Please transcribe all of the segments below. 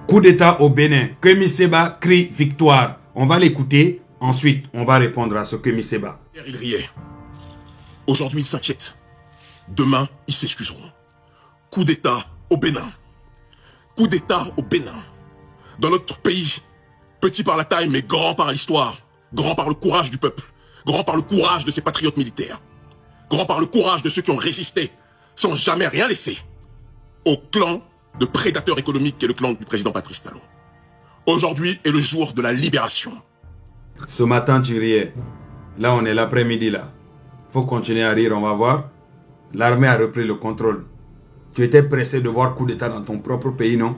Coup d'État au Bénin. Kémy Séba crie victoire. On va l'écouter. Ensuite, on va répondre à ce Kémy Séba. Ils riaient. Aujourd'hui, ils s'inquiètent. Demain, ils s'excuseront. Coup d'État au Bénin. Coup d'État au Bénin. Dans notre pays, petit par la taille, mais grand par l'histoire. Grand par le courage du peuple. Grand par le courage de ses patriotes militaires. Grand par le courage de ceux qui ont résisté, sans jamais rien laisser, au clan de prédateurs économiques qu'est le clan du président Patrice Talon. Aujourd'hui est le jour de la libération. Ce matin, tu riais. Là, on est l'après-midi, là. Faut continuer à rire, on va voir. L'armée a repris le contrôle. Tu étais pressé de voir coup d'État dans ton propre pays, non?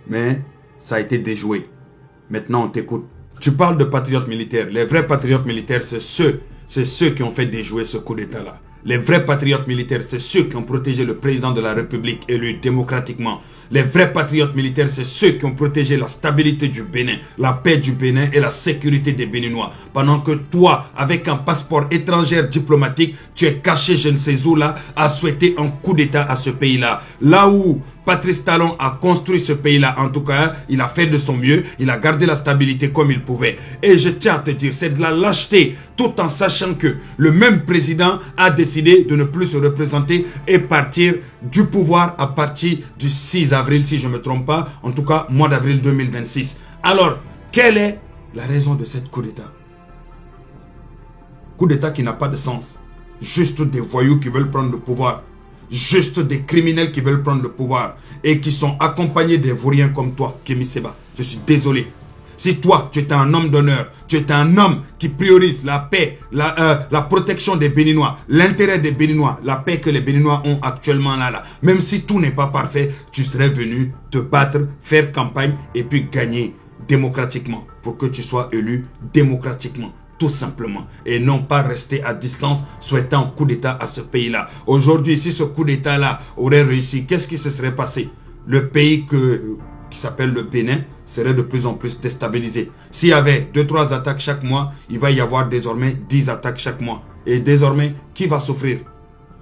Mais ça a été déjoué. Maintenant, on t'écoute. Tu parles de patriotes militaires. Les vrais patriotes militaires, c'est ceux qui ont fait déjouer ce coup d'État-là. Les vrais patriotes militaires, c'est ceux qui ont protégé le président de la République élu démocratiquement. Les vrais patriotes militaires, c'est ceux qui ont protégé la stabilité du Bénin, la paix du Bénin et la sécurité des Béninois. Pendant que toi, avec un passeport étranger diplomatique, tu es caché je ne sais où là, à souhaiter un coup d'État à ce pays-là. Là où Patrice Talon a construit ce pays-là, en tout cas, il a fait de son mieux, il a gardé la stabilité comme il pouvait. Et je tiens à te dire, c'est de la lâcheté, tout en sachant que le même président a décidé de ne plus se représenter et partir du pouvoir à partir du 6 avril, si je ne me trompe pas, en tout cas, mois d'avril 2026. Alors, quelle est la raison de cette coup d'État? Coup d'État qui n'a pas de sens. Juste des voyous qui veulent prendre le pouvoir. Juste des criminels qui veulent prendre le pouvoir et qui sont accompagnés des vauriens comme toi, Kémy Séba. Je suis désolé. Si toi, tu étais un homme d'honneur, tu étais un homme qui priorise la paix, la protection des Béninois, l'intérêt des Béninois, la paix que les Béninois ont actuellement là, même si tout n'est pas parfait, tu serais venu te battre, faire campagne et puis gagner démocratiquement pour que tu sois élu démocratiquement. Tout simplement, et non pas rester à distance souhaitant un coup d'État à ce pays-là. Aujourd'hui, si ce coup d'État-là aurait réussi, qu'est-ce qui se serait passé? Le pays qui s'appelle le Bénin serait de plus en plus déstabilisé. S'il y avait 2-3 attaques chaque mois, il va y avoir désormais 10 attaques chaque mois. Et désormais, qui va souffrir?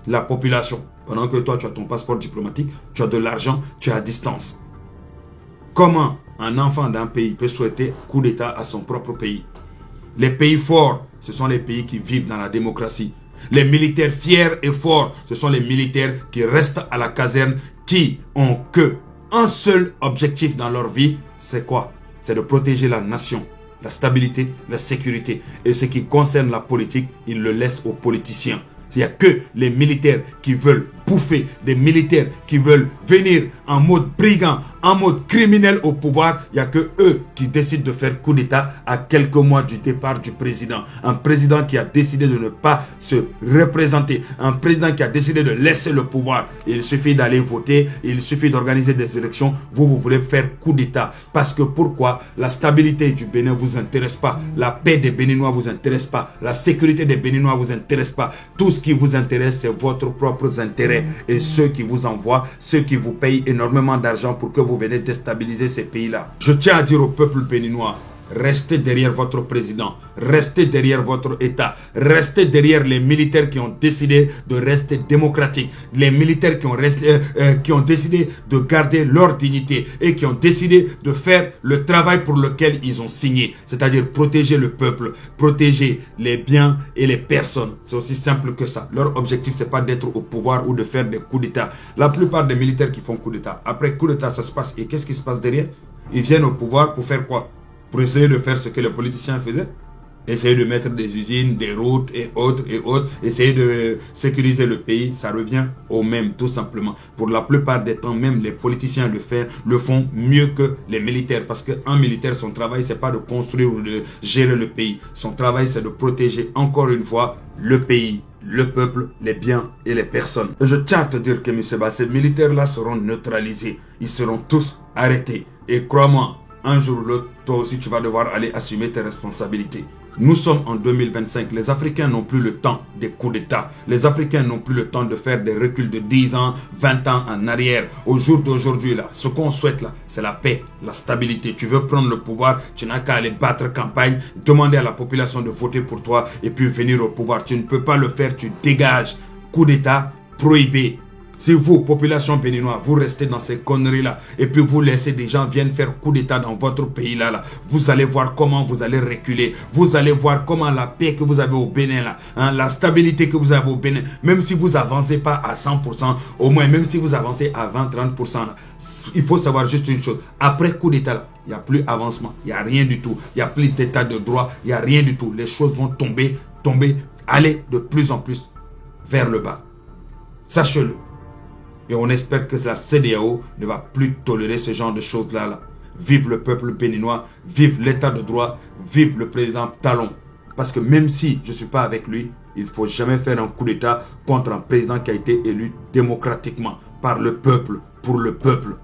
La population. Pendant que toi, tu as ton passeport diplomatique, tu as de l'argent, tu es à distance. Comment un enfant d'un pays peut souhaiter coup d'État à son propre pays? Les pays forts, ce sont les pays qui vivent dans la démocratie. Les militaires fiers et forts, ce sont les militaires qui restent à la caserne, qui ont un seul objectif dans leur vie, c'est quoi? C'est de protéger la nation, la stabilité, la sécurité. Et ce qui concerne la politique, ils le laissent aux politiciens. Il n'y a que les militaires qui veulent bouffer, des militaires qui veulent venir en mode brigand, en mode criminel au pouvoir. Il n'y a que eux qui décident de faire coup d'État à quelques mois du départ du président. Un président qui a décidé de ne pas se représenter. Un président qui a décidé de laisser le pouvoir. Il suffit d'aller voter, il suffit d'organiser des élections. Vous voulez faire coup d'État. Parce que pourquoi? La stabilité du Bénin ne vous intéresse pas. La paix des Béninois ne vous intéresse pas. La sécurité des Béninois ne vous intéresse pas. Tout ce qui vous intéresse, c'est votre propre intérêt. Et ceux qui vous envoient, ceux qui vous payent énormément d'argent pour que vous venez déstabiliser ces pays-là. Je tiens à dire au peuple béninois, restez derrière votre président, restez derrière votre État, restez derrière les militaires qui ont décidé de rester démocratiques, les militaires qui ont décidé de garder leur dignité et qui ont décidé de faire le travail pour lequel ils ont signé, c'est-à-dire protéger le peuple, protéger les biens et les personnes. C'est aussi simple que ça. Leur objectif, c'est pas d'être au pouvoir ou de faire des coups d'État. La plupart des militaires qui font coup d'État, après coup d'État, ça se passe. Et qu'est-ce qui se passe derrière? Ils viennent au pouvoir pour faire quoi? Pour essayer de faire ce que les politiciens faisaient. Essayer de mettre des usines, des routes et autres. Essayer de sécuriser le pays. Ça revient au même, tout simplement. Pour la plupart des temps, même les politiciens le font mieux que les militaires. Parce qu'un militaire, son travail, c'est pas de construire ou de gérer le pays. Son travail, c'est de protéger encore une fois le pays, le peuple, les biens et les personnes. Et je tiens à te dire que, M. Séba, ces militaires-là seront neutralisés. Ils seront tous arrêtés. Et crois-moi, un jour ou l'autre, toi aussi tu vas devoir aller assumer tes responsabilités. Nous sommes en 2025. Les Africains n'ont plus le temps des coups d'État. Les Africains n'ont plus le temps de faire des reculs de 10 ans, 20 ans en arrière. Au jour d'aujourd'hui, là, ce qu'on souhaite là, c'est la paix, la stabilité. Tu veux prendre le pouvoir, tu n'as qu'à aller battre campagne, demander à la population de voter pour toi et puis venir au pouvoir. Tu ne peux pas le faire, tu dégages. Coup d'État prohibé. Si vous, population béninoise, vous restez dans ces conneries-là, et puis vous laissez des gens viennent faire coup d'État dans votre pays-là, vous allez voir comment vous allez reculer. Vous allez voir comment la paix que vous avez au Bénin, là, hein, la stabilité que vous avez au Bénin, même si vous avancez pas à 100%, au moins, même si vous avancez à 20-30%, là, il faut savoir juste une chose. Après coup d'État, il n'y a plus avancement, il n'y a rien du tout. Il n'y a plus d'état de droit, il n'y a rien du tout. Les choses vont tomber, aller de plus en plus vers le bas. Sachez-le. Et on espère que la CEDEAO ne va plus tolérer ce genre de choses-là. Vive le peuple béninois, vive l'état de droit, vive le président Talon. Parce que même si je ne suis pas avec lui, il ne faut jamais faire un coup d'État contre un président qui a été élu démocratiquement par le peuple, pour le peuple.